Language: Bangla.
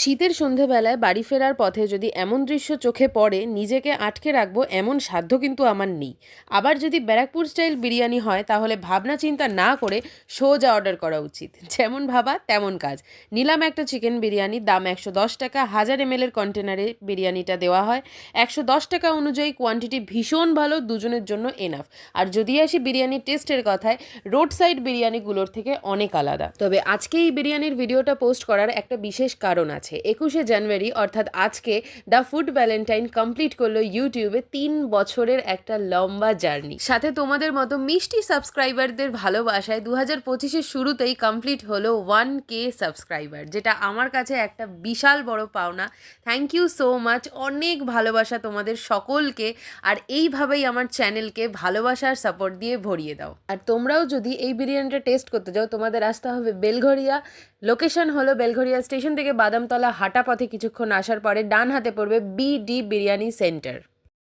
শীতের সন্ধেবেলায় বাড়ি ফেরার পথে যদি এমন দৃশ্য চোখে পড়ে নিজেকে আটকে রাখবো এমন সাধ্য কিন্তু আমার নেই। আবার যদি ব্যারাকপুর স্টাইল বিরিয়ানি হয় তাহলে ভাবনা চিন্তা না করে সোজা অর্ডার করা উচিত। যেমন ভাবা তেমন কাজ। নিলাম একটা চিকেন বিরিয়ানি, দাম 110 টাকা, 1000 ml এর কন্টেনারে বিরিয়ানিটা দেওয়া হয়। 110 টাকা অনুযায়ী কোয়ান্টিটি ভীষণ ভালো, দুজনের জন্য এনাফ। আর যদি আসি বিরিয়ানির টেস্টের কথায়, রোড সাইড বিরিয়ানিগুলোর থেকে অনেক আলাদা। তবে আজকে এই বিরিয়ানির ভিডিওটা পোস্ট করার একটা বিশেষ কারণ আছে। 21শে জানুয়ারি অর্থাৎ আজকে দ্য ফুড ভ্যালেন্টাইন কমপ্লিট করলো ইউটিউবে 3 বছরের একটা লম্বা জার্নি। সাথে তোমাদের মতো মিষ্টি সাবস্ক্রাইবারদের ভালোবাসায় 2025-এর শুরুতেই কমপ্লিট হলো 1K সাবস্ক্রাইবার, যেটা আমার কাছে একটা বিশাল বড় পাওনা। থ্যাংক ইউ সো মাচ, অনেক ভালোবাসা তোমাদের সকলকে। আর এইভাবেই আমার চ্যানেলকে ভালোবাসার সাপোর্ট দিয়ে ভরিয়ে দাও। আর তোমরাও যদি এই বিরিয়ানিটা টেস্ট করতে যাও তোমাদের আসতে হবে বেলঘরিয়া। লোকেশন হলো বেলঘরিয়া স্টেশন থেকে বাদামতলা হাঁটা পথে কিছুক্ষণ আসার পরে ডান হাতে পড়বে বিডি বিরিয়ানি সেন্টার।